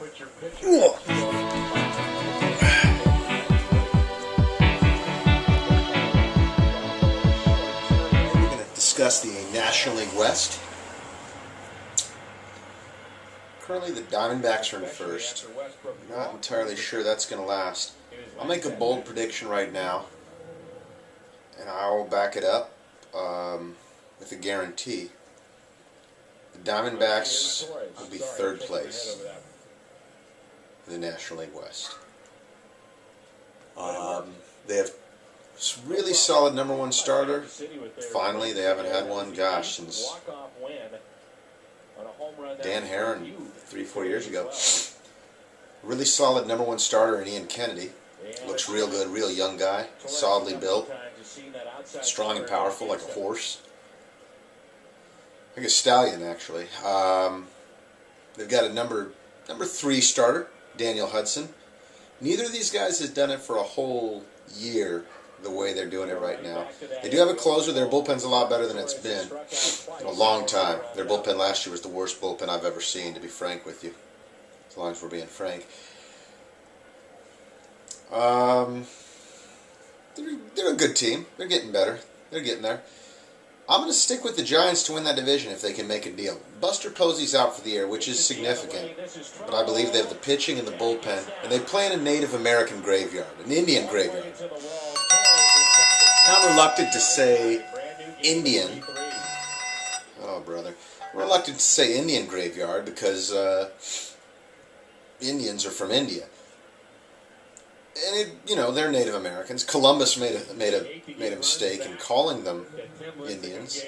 We're going to discuss the National League West. Currently the Diamondbacks are in first. Not entirely sure that's going to last. I'll make a bold prediction right now, and I'll back it up with a guarantee. The Diamondbacks will be third place in the National League West. They have really solid number one starter. Finally, they haven't had one, gosh, since Dan Herron 3-4 years ago. Really solid number one starter in Ian Kennedy. Looks real good, real young guy, solidly built, strong and powerful like a horse. Like a stallion, actually. They've got a number 3 starter, Daniel Hudson. Neither of these guys has done it for a whole year the way they're doing it right now. They do have a closer. Their bullpen's a lot better than it's been in a long time. Their bullpen last year was the worst bullpen I've ever seen, to be frank with you, as long as we're being frank. They're a good team. They're getting better. They're getting there. I'm going to stick with the Giants to win that division if they can make a deal. Buster Posey's out for the year, which is significant, but I believe they have the pitching and the bullpen, and they play in a Native American graveyard, an Indian graveyard. Now I'm reluctant to say Indian. Oh, brother. I'm reluctant to say Indian graveyard because Indians are from India. And they're Native Americans. Columbus made a mistake in calling them Indians.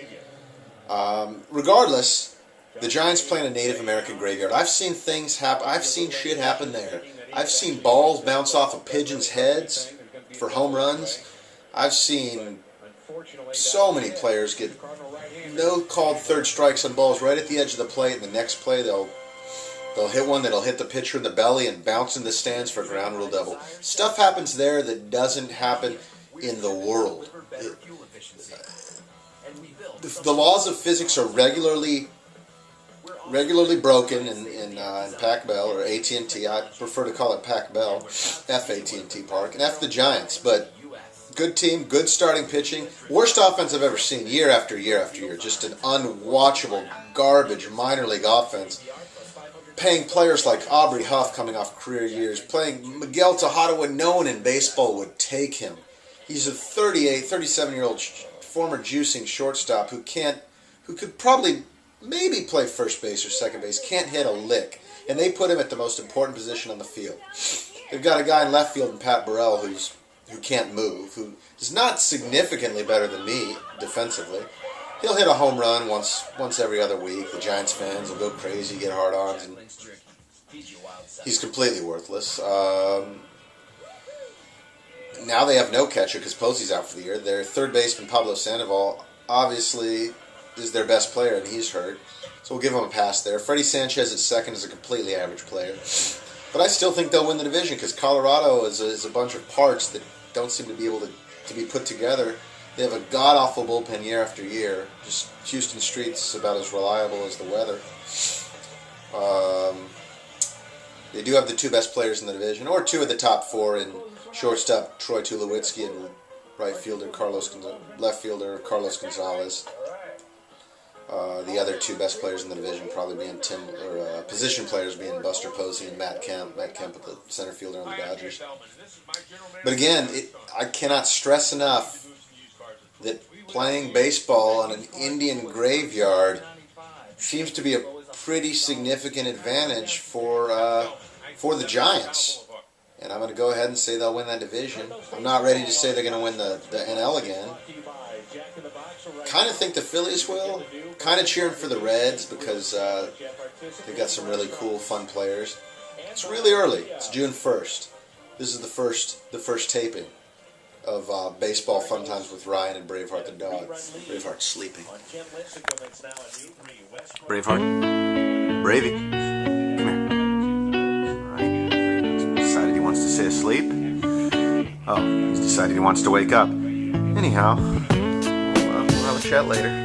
Regardless, the Giants play in a Native American graveyard. I've seen things happen. I've seen shit happen there. I've seen balls bounce off of pigeons' heads for home runs. I've seen so many players get no-called third strikes on balls right at the edge of the plate, and the next play they'll hit one that'll hit the pitcher in the belly and bounce in the stands for a ground rule double. Stuff happens there that doesn't happen in the world. The laws of physics are regularly broken in Pac-Bell or AT&T. I prefer to call it Pac-Bell, F AT&T Park, and F the Giants. But good team, good starting pitching. Worst offense I've ever seen year after year after year. Just an unwatchable, garbage minor league offense. Paying players like Aubrey Huff coming off career years, playing Miguel Tejada when no one in baseball would take him. He's a 37-year-old former juicing shortstop who could probably maybe play first base or second base, can't hit a lick, and they put him at the most important position on the field. They've got a guy in left field, in Pat Burrell, who can't move, who is not significantly better than me defensively. He'll hit a home run once every other week. The Giants fans will go crazy, get hard-ons, and he's completely worthless. Now they have no catcher because Posey's out for the year. Their third baseman, Pablo Sandoval, obviously is their best player, and he's hurt. So we'll give him a pass there. Freddie Sanchez at second is a completely average player. But I still think they'll win the division because Colorado is a bunch of parts that don't seem to be able to be put together. They have a god-awful bullpen year after year. Just Houston Street's about as reliable as the weather. They do have the 2 best players in the division, or 2 of the top 4 in shortstop Troy Tulowitzki and left fielder Carlos Gonzalez. The other 2 best players in the division probably being position players being Buster Posey and Matt Kemp. Matt Kemp, the center fielder on the Dodgers. But again, I cannot stress enough that playing baseball on an Indian graveyard seems to be a pretty significant advantage for the Giants. And I'm going to go ahead and say they'll win that division. I'm not ready to say they're going to win the NL again. Kind of think the Phillies will. Kind of cheering for the Reds because they've got some really cool, fun players. It's really early. It's June 1st. This is the first taping of Baseball Fun Times with Ryan and Braveheart the dog. Braveheart's sleeping. Braveheart. Bravey. Come here. Alright. He's decided he wants to stay asleep. Oh, he's decided he wants to wake up. Anyhow, we'll have a chat later.